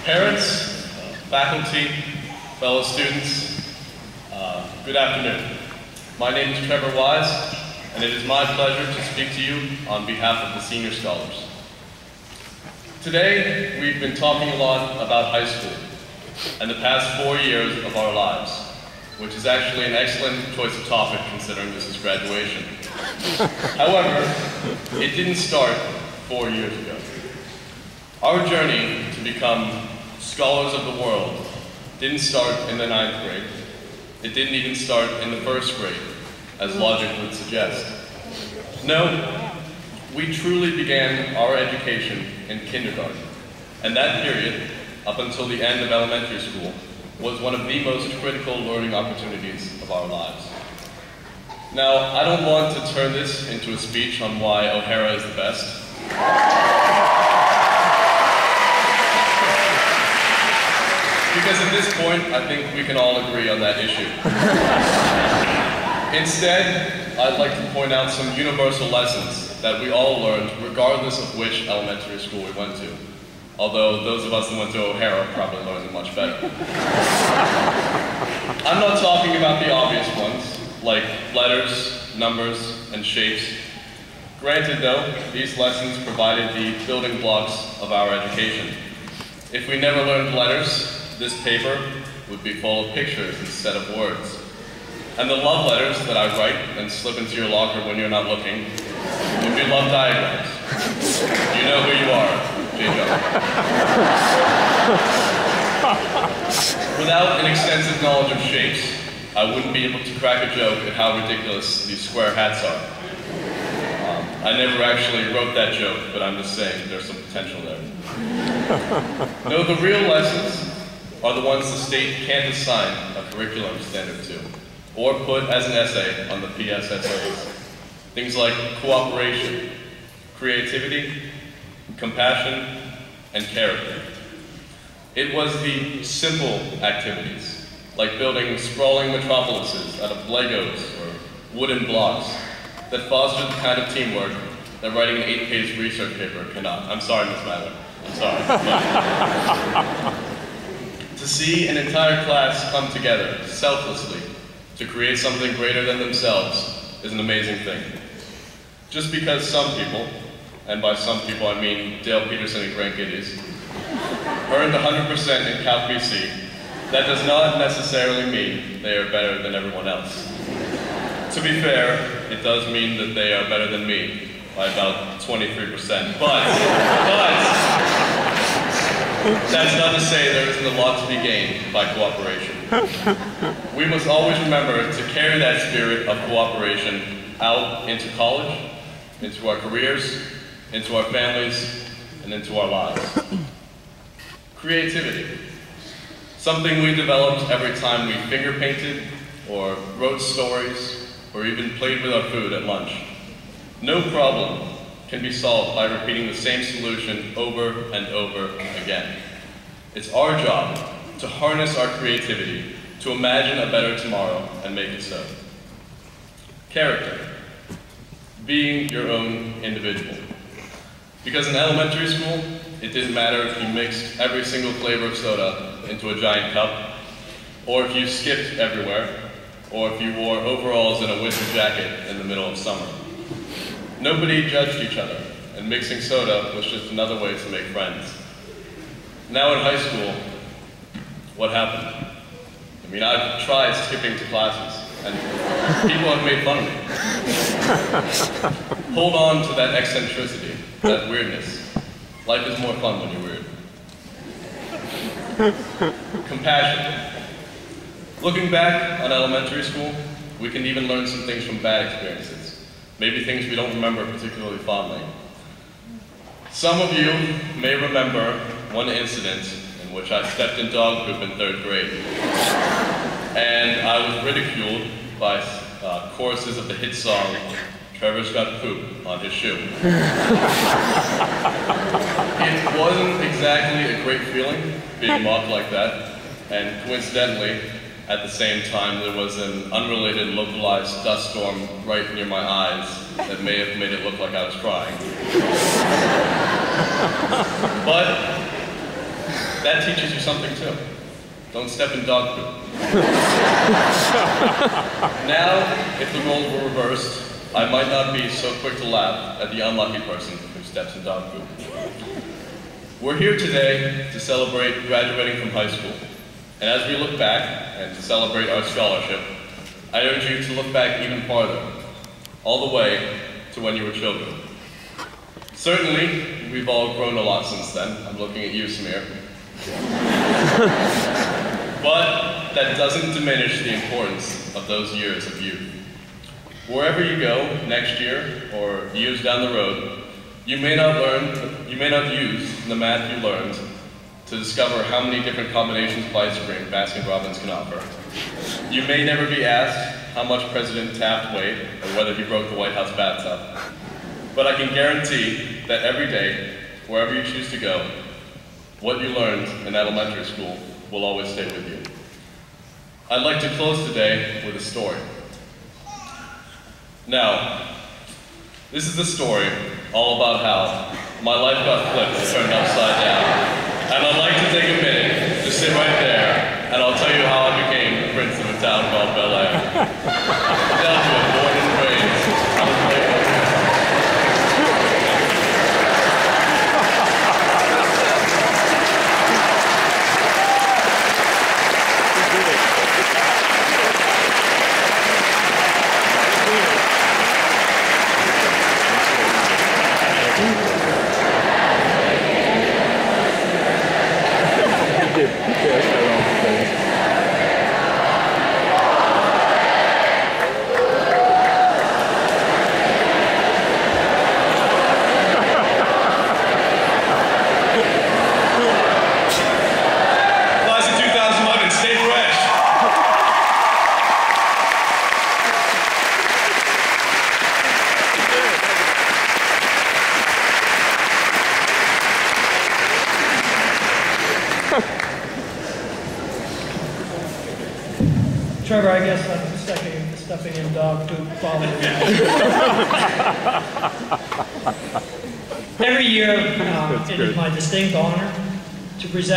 Parents, faculty, fellow students, good afternoon. My name is Trevor Weis, and it is my pleasure to speak to you on behalf of the Senior Scholars. Today, we've been talking a lot about high school and the past 4 years of our lives, which is actually an excellent choice of topic considering this is graduation. However, it didn't start 4 years ago. Our journey to become scholars of the world didn't start in the 9th grade. It didn't even start in the 1st grade, as logic would suggest. No, we truly began our education in kindergarten, and that period, up until the end of elementary school, was one of the most critical learning opportunities of our lives. Now, I don't want to turn this into a speech on why O'Hara is the best. Because at this point, I think we can all agree on that issue. Instead, I'd like to point out some universal lessons that we all learned regardless of which elementary school we went to. Although those of us that went to O'Hara probably learned it much better. I'm not talking about the obvious ones, like letters, numbers, and shapes. Granted though, these lessons provided the building blocks of our education. If we never learned letters, this paper would be full of pictures instead of words. And the love letters that I write and slip into your locker when you're not looking would be love diagrams. You know who you are, J. Without an extensive knowledge of shapes, I wouldn't be able to crack a joke at how ridiculous these square hats are. I never actually wrote that joke, but I'm just saying there's some potential there. No, the real lessons are the ones the state can't assign a curriculum standard to, or put as an essay on the PSSAs. Things like cooperation, creativity, compassion, and character. It was the simple activities, like building sprawling metropolises out of Legos or wooden blocks, that fostered the kind of teamwork that writing an 8-page research paper cannot. I'm sorry, Ms. Mather. I'm sorry. To see an entire class come together selflessly to create something greater than themselves is an amazing thing. Just because some people, and by some people I mean Dale Peterson and Grant Giddies, earned 100% in Calc BC, that does not necessarily mean they are better than everyone else. To be fair, it does mean that they are better than me by about 23%, but that's not to say there isn't a lot to be gained by cooperation. We must always remember to carry that spirit of cooperation out into college, into our careers, into our families, and into our lives. Creativity. Something we developed every time we finger painted, or wrote stories, or even played with our food at lunch. No problem can be solved by repeating the same solution over and over again. It's our job to harness our creativity, to imagine a better tomorrow and make it so. Character. Being your own individual. Because in elementary school, it didn't matter if you mixed every single flavor of soda into a giant cup, or if you skipped everywhere, or if you wore overalls and a winter jacket in the middle of summer. Nobody judged each other, and mixing soda was just another way to make friends. Now in high school, what happened? I mean, I've tried skipping to classes, and people have made fun of me. Hold on to that eccentricity, that weirdness. Life is more fun when you're weird. Compassion. Looking back on elementary school, we can even learn some things from bad experiences. Maybe things we don't remember particularly fondly. Some of you may remember one incident in which I stepped in dog poop in 3rd grade. And I was ridiculed by choruses of the hit song, Trevor's Got Poop on his shoe. It wasn't exactly a great feeling being mocked like that, and coincidentally, at the same time, there was an unrelated localized dust storm right near my eyes that may have made it look like I was crying. But that teaches you something too. Don't step in dog poop. Now, if the roles were reversed, I might not be so quick to laugh at the unlucky person who steps in dog poop. We're here today to celebrate graduating from high school. And as we look back and to celebrate our scholarship, I urge you to look back even farther, all the way to when you were children. Certainly, we've all grown a lot since then. I'm looking at you, Samir. But that doesn't diminish the importance of those years of youth. Wherever you go next year or years down the road, you may not use the math you learned to discover how many different combinations of ice cream Baskin-Robbins can offer. You may never be asked how much President Taft weighed or whether he broke the White House bathtub. But I can guarantee that every day, wherever you choose to go, what you learned in elementary school will always stay with you. I'd like to close today with a story. Now, this is the story all about how my life got flipped and turned upside down. And I'd like to take a minute to sit right there, and I'll tell you how I became the prince of a town called Bel Air. Down to it, born and raised. I was playing. Trevor, I guess I'm stepping in dog poop following Every year, it is my distinct honor to present